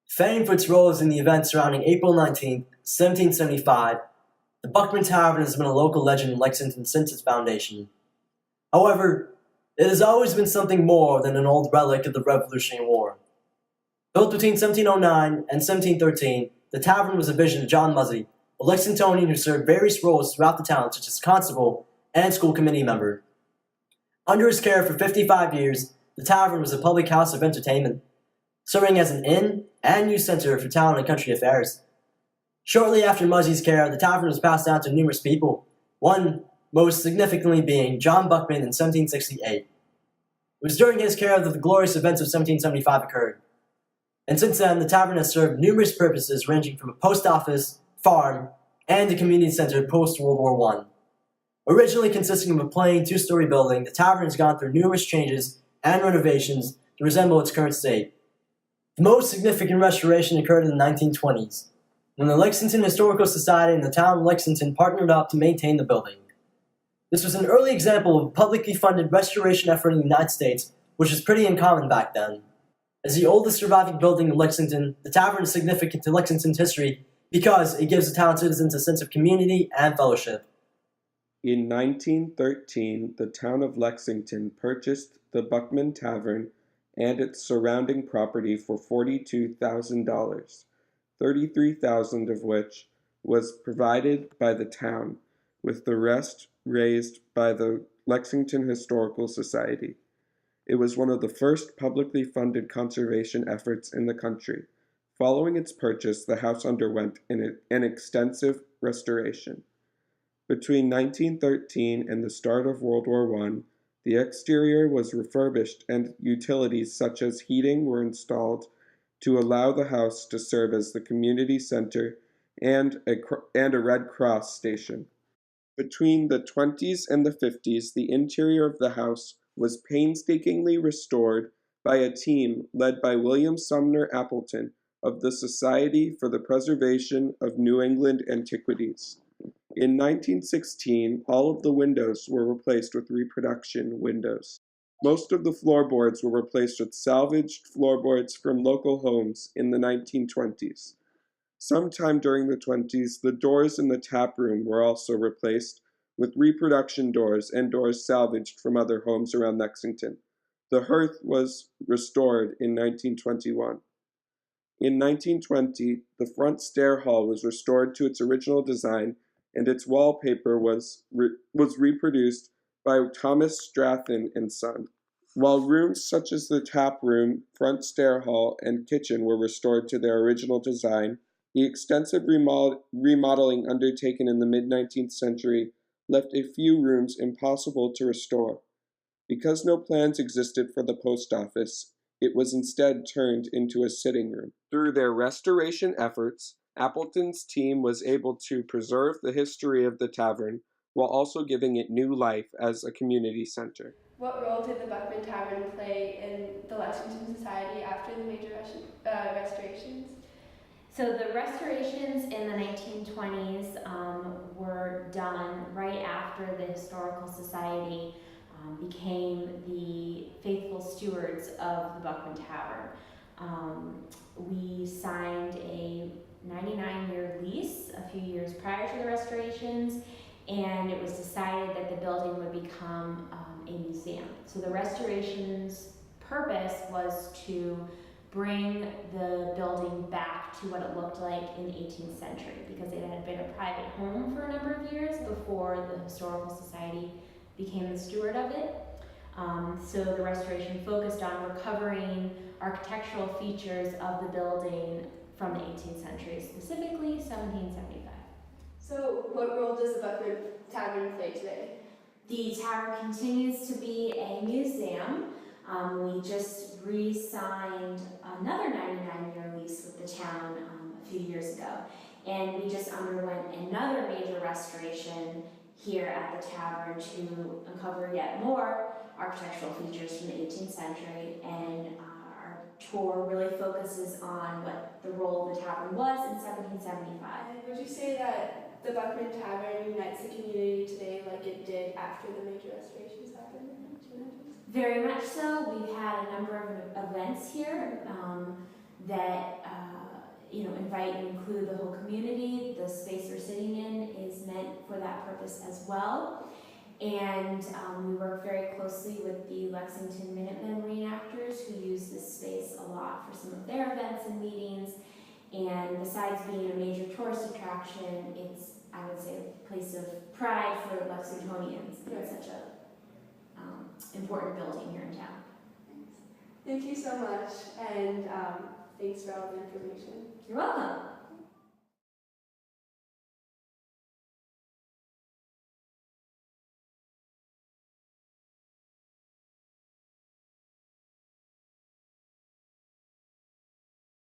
Famed for its roles in the events surrounding April 19th, 1775, the Buckman Tavern has been a local legend in Lexington since its foundation. However, it has always been something more than an old relic of the Revolutionary War. Built between 1709 and 1713, the tavern was a vision of John Muzzy, a Lexingtonian who served various roles throughout the town, such as constable and school committee member. Under his care for 55 years, the tavern was a public house of entertainment, serving as an inn and youth center for town and country affairs. Shortly after Muzzy's care, the tavern was passed down to numerous people, one most significantly being John Buckman in 1768. It was during his care that the glorious events of 1775 occurred. And since then, the tavern has served numerous purposes ranging from a post office, farm, and a community center post-World War I. Originally consisting of a plain two-story building, the tavern has gone through numerous changes and renovations to resemble its current state. The most significant restoration occurred in the 1920s, when the Lexington Historical Society and the Town of Lexington partnered up to maintain the building. This was an early example of a publicly funded restoration effort in the United States, which was pretty uncommon back then. As the oldest surviving building in Lexington, the tavern is significant to Lexington's history because it gives the town citizens a sense of community and fellowship. In 1913, the town of Lexington purchased the Buckman Tavern and its surrounding property for $42,000, $33,000 of which was provided by the town, with the rest raised by the Lexington Historical Society. It was one of the first publicly funded conservation efforts in the country. Following its purchase, the house underwent an extensive restoration. Between 1913 and the start of World War I, the exterior was refurbished and utilities such as heating were installed to allow the house to serve as the community center and a Red Cross station. Between the 20s and the 50s, the interior of the house was painstakingly restored by a team led by William Sumner Appleton of the Society for the Preservation of New England Antiquities. In 1916, all of the windows were replaced with reproduction windows. Most of the floorboards were replaced with salvaged floorboards from local homes in the 1920s. Sometime during the 20s, the doors in the tap room were also replaced with reproduction doors and doors salvaged from other homes around Lexington. The hearth was restored in 1921. In 1920, the front stair hall was restored to its original design, and its wallpaper was reproduced by Thomas Stratton and Son. While rooms such as the tap room, front stair hall, and kitchen were restored to their original design, the extensive remodeling undertaken in the mid-19th century left a few rooms impossible to restore. Because no plans existed for the post office, it was instead turned into a sitting room. Through their restoration efforts, Appleton's team was able to preserve the history of the tavern while also giving it new life as a community center. What role did the Buckman Tavern play in the Lexington Society after the major restorations? So the restorations in the 1920s were done right after the Historical Society became the faithful stewards of the Buckman Tavern. We signed a 99-year lease a few years prior to the restorations, and it was decided that the building would become a museum. So the restoration's purpose was to bring the building back to what it looked like in the 18th century, because it had been a private home for a number of years before the Historical Society became the steward of it. So the restoration focused on recovering architectural features of the building from the 18th century, specifically 1775. So what role does the Buckman Tavern play today? The tavern continues to be a museum. We just re-signed another 99-year lease with the town a few years ago, and we just underwent another major restoration here at the tavern to uncover yet more architectural features from the 18th century, and our tour really focuses on what the role of the tavern was in 1775. Would you say that the Buckman Tavern unites the community today like it did after the major restorations happened in the 1990s? Very much so. We've had a number of events here that invite and include the whole community. The space we're sitting in is meant for that purpose as well. And we work very closely with the Lexington Minutemen reenactors who use this space a lot for some of their events and meetings. And besides being a major tourist attraction, it's, I would say, a place of pride for Lexingtonians. It's such a important building here in town. Thank you so much, and thanks for all the information. You're welcome.